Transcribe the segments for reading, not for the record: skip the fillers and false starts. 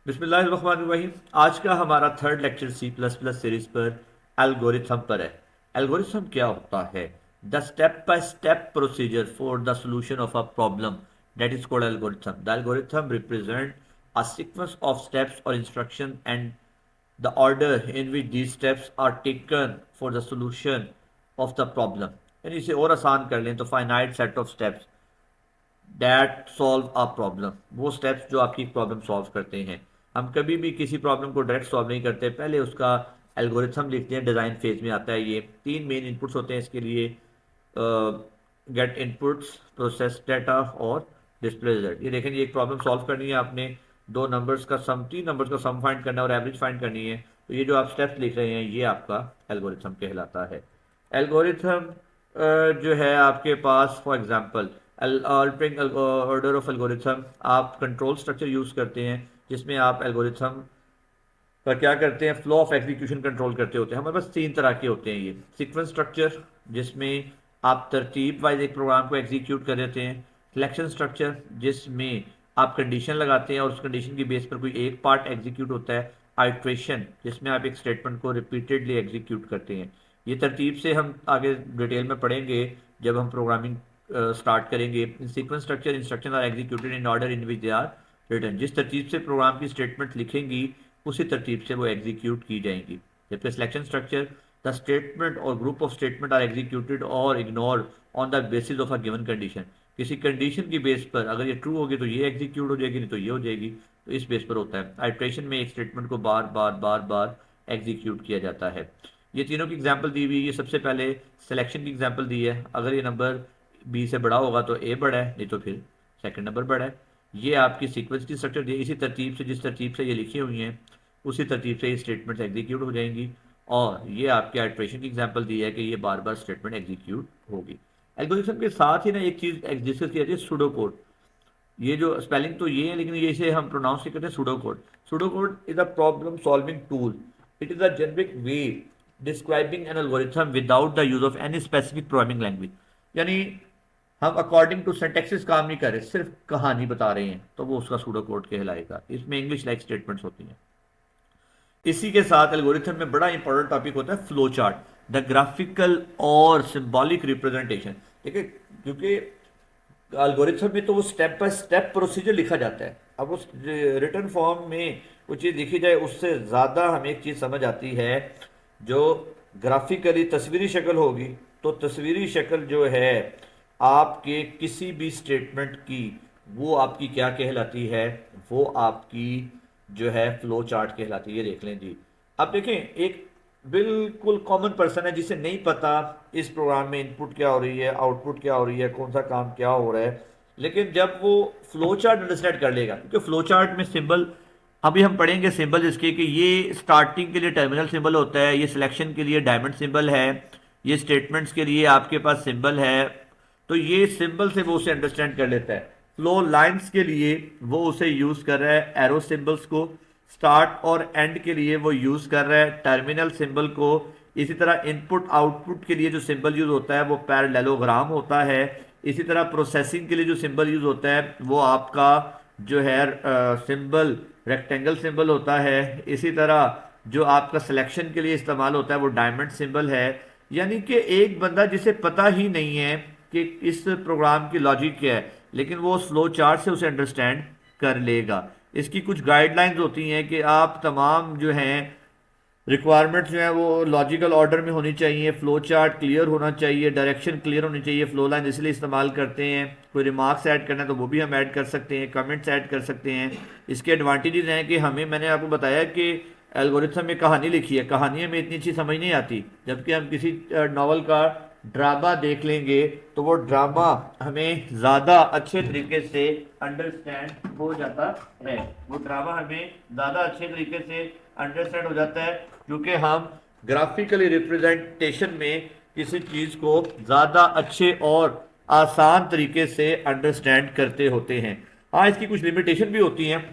बिस्मिल्लाहिर्रहमानिर्रहीम। आज का हमारा third lecture C plus plus series पर एल्गोरिथम पर है। एल्गोरिथम क्या होता है? The step by step procedure for the solution of a problem that is called algorithm. The algorithm represent a sequence of steps और instruction and the order in which these steps are taken for the solution of the problem। यानी इसे और आसान कर लें तो finite set of steps that solve a problem, वो steps जो आपकी प्रॉब्लम सॉल्व करते हैं। हम कभी भी किसी प्रॉब्लम को डायरेक्ट सॉल्व नहीं करते, पहले उसका एल्गोरिथम लिखते हैं। डिज़ाइन फेज में आता है। ये तीन मेन इनपुट्स होते हैं इसके लिए: गेट इनपुट्स, प्रोसेस डाटा और डिस्प्ले रिजल्ट। ये देखें, ये एक प्रॉब्लम सॉल्व करनी है आपने, दो नंबर्स का सम, तीन नंबर्स का सम फाइंड करना है और एवरेज फाइंड करनी है। तो ये जो आप स्टेप्स लिख रहे हैं ये आपका एल्गोरिथम कहलाता है। एल्गोरिथम जो है आपके पास, for example altering order of algorithm, आप कंट्रोल स्ट्रक्चर यूज करते हैं जिसमें आप एल्गोरिथम का क्या करते हैं, फ्लो ऑफ एग्जीक्यूशन कंट्रोल करते होते हैं। हमारे पास तीन तरह के होते हैं ये: सीक्वेंस स्ट्रक्चर जिसमें आप तरतीब वाइज एक प्रोग्राम को एग्जीक्यूट कर देते हैं; सिलेक्शन स्ट्रक्चर जिसमें आप कंडीशन लगाते हैं और उस कंडीशन की बेस पर कोई एक पार्ट एग्जीक्यूट होता है; आइट्रेशन जिसमें आप एक स्टेटमेंट को रिपीटेडली एग्जीक्यूट करते हैं। ये तरतीब से हम आगे डिटेल में पढ़ेंगे जब हम प्रोग्रामिंग स्टार्ट करेंगे। Sequence structure instruction are executed in order in which they are written. जिस तरतीब से प्रोग्राम की स्टेटमेंट लिखेंगी उसी तरतीब से वो एग्जीक्यूट की जाएंगी। जबकि सिलेक्शन स्ट्रक्चर, द स्टेटमेंट और group of statement are executed और ignored on the basis of a given condition. किसी कंडीशन की बेस पर अगर ये ट्रू होगी तो ये एग्जीक्यूट हो जाएगी, नहीं तो ये हो जाएगी। तो इस बेस पर होता है। आइट्रेशन में एक स्टेटमेंट को बार बार बार बार एग्जीक्यूट किया जाता है। ये तीनों की एग्जाम्पल दी हुई है। ये सबसे पहले सिलेक्शन की एग्जाम्पल दी है। अगर ये नंबर बी से बड़ा होगा तो ए बड़ा है, नहीं तो फिर सेकंड नंबर बड़ा है। ये आपकी सीक्वेंस की स्ट्रक्चर दी है। इसी तरतीब से, जिस तरतीब से ये लिखी हुई हैं उसी तरतीब से ये स्टेटमेंट्स एग्जीक्यूट हो जाएंगी। और ये आपके आइट्रेशन की एग्जांपल दी है कि ये बार बार स्टेटमेंट एग्जीक्यूट होगी। एल्गोरिथम के साथ ही ना एक चीज डिस्कस की जाती है, सूडो कोड। ये जो स्पेलिंग तो ये है, लेकिन ये इसे हम प्रोनाउंस करते हैं pseudo code. Pseudo code is a problem solving tool. It is a generic way describing an algorithm without the use of any specific programming language. यानी हम अकॉर्डिंग टू सिंटैक्सिस काम नहीं कर रहे, सिर्फ कहानी बता रहे हैं, तो वो उसका सूडो कोड कहलाएगा। इसमें इंग्लिश लाइक स्टेटमेंट्स होती हैं। इसी के साथ एल्गोरिथम में बड़ा इंपॉर्टेंट टॉपिक होता है फ्लो चार्ट, द ग्राफिकल और सिंबॉलिक रिप्रेजेंटेशन। देखिए, क्योंकि एल्गोरिथम में तो वो स्टेप बाय स्टेप प्रोसीजर लिखा जाता है। अब उस रिटर्न फॉर्म में कुछ चीज़ लिखी जाए उससे ज़्यादा हमें एक चीज़ समझ आती है जो ग्राफिकली तस्वीरी शक्ल होगी। तो तस्वीरी शक्ल जो है आपके किसी भी स्टेटमेंट की, वो आपकी क्या कहलाती है? वो आपकी जो है फ्लो चार्ट कहलाती है। ये देख लें जी। अब देखें, एक बिल्कुल कॉमन पर्सन है जिसे नहीं पता इस प्रोग्राम में इनपुट क्या हो रही है, आउटपुट क्या हो रही है, कौन सा काम क्या हो रहा है, लेकिन जब वो फ्लो चार्ट अंडरस्टैंड कर लेगा, क्योंकि फ्लो चार्ट में सिंबल अभी हम पढ़ेंगे सिंबल इसके कि ये स्टार्टिंग के लिए टर्मिनल सिंबल होता है, ये सिलेक्शन के लिए डायमंड सिंबल है, ये स्टेटमेंट्स के लिए आपके पास सिंबल है। तो ये सिंबल से वो उसे अंडरस्टैंड कर लेता है। फ्लो लाइंस के लिए वो उसे यूज कर रहा है एरो सिंबल्स को। स्टार्ट और एंड के लिए वो यूज कर रहा है टर्मिनल सिंबल को। इसी तरह इनपुट आउटपुट के लिए जो सिंबल यूज होता है वो पैरेललोग्राम होता है। इसी तरह प्रोसेसिंग के लिए जो सिंबल यूज होता है वो आपका जो है सिंबल रेक्टेंगल सिंबल होता है। इसी तरह जो आपका सिलेक्शन के लिए इस्तेमाल होता है वो डायमंड सिंबल है। यानी कि एक बंदा जिसे पता ही नहीं है कि इस प्रोग्राम की लॉजिक क्या है, लेकिन वो फ्लो चार्ट से उसे अंडरस्टैंड कर लेगा। इसकी कुछ गाइडलाइंस होती हैं कि आप तमाम जो हैं रिक्वायरमेंट्स जो है वो लॉजिकल ऑर्डर में होनी चाहिए, फ्लो चार्ट क्लियर होना चाहिए, डायरेक्शन क्लियर होनी चाहिए। फ्लो लाइन इसलिए इस्तेमाल करते हैं, कोई रिमार्क्स ऐड करना है तो वो भी हम ऐड कर सकते हैं, कमेंट्स ऐड कर सकते हैं। इसके एडवांटेजेस हैं कि हमें, मैंने आपको बताया कि एल्गोरिथम में कहानी लिखी है, कहानियों में इतनी अच्छी समझ नहीं आती। जबकि हम किसी नॉवल का ड्रामा देख लेंगे तो वो ड्रामा हमें ज़्यादा अच्छे तरीके से अंडरस्टैंड हो जाता है। वो ड्रामा हमें ज़्यादा अच्छे तरीके से अंडरस्टैंड हो जाता है क्योंकि हम ग्राफिकली रिप्रेजेंटेशन में किसी चीज़ को ज़्यादा अच्छे और आसान तरीके से अंडरस्टैंड करते होते हैं। हाँ, इसकी कुछ लिमिटेशन भी होती हैं।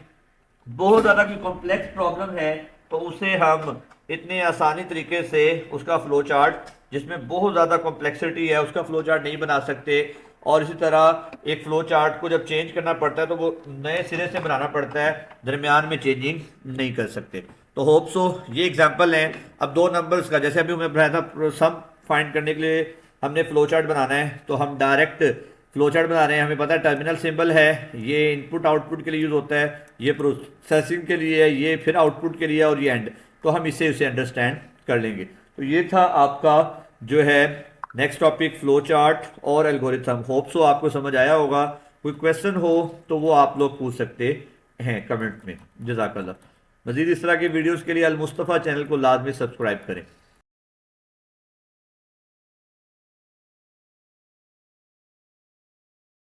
बहुत ज़्यादा कोई कॉम्प्लेक्स प्रॉब्लम है तो उसे हम इतने आसानी तरीके से उसका फ्लो चार्ट, जिसमें बहुत ज़्यादा कॉम्प्लेक्सिटी है, उसका फ्लो चार्ट नहीं बना सकते। और इसी तरह एक फ्लो चार्ट को जब चेंज करना पड़ता है तो वो नए सिरे से बनाना पड़ता है, दरमियान में चेंजिंग नहीं कर सकते। तो होप सो ये एग्जांपल है। अब दो नंबर्स का, जैसे अभी मैं बताया था, सम फाइंड करने के लिए हमने फ्लो चार्ट बनाना है, तो हम डायरेक्ट फ्लो चार्ट बना रहे हैं। हमें पता है टर्मिनल सिंबल है, ये इनपुट आउटपुट के लिए यूज होता है, ये प्रोसेसिंग के लिए है, ये फिर आउटपुट के लिए और ये एंड। तो हम इससे उसे अंडरस्टैंड कर लेंगे। तो ये था आपका जो है नेक्स्ट टॉपिक, फ्लो चार्ट और एल्गोरिथम। होप सो आपको समझ आया होगा। कोई क्वेश्चन हो तो वो आप लोग पूछ सकते हैं कमेंट में। जजाकल्लाह। मजीद इस तरह की वीडियोस के लिए अल मुस्तफ़ा चैनल को लाजमी सब्सक्राइब करें।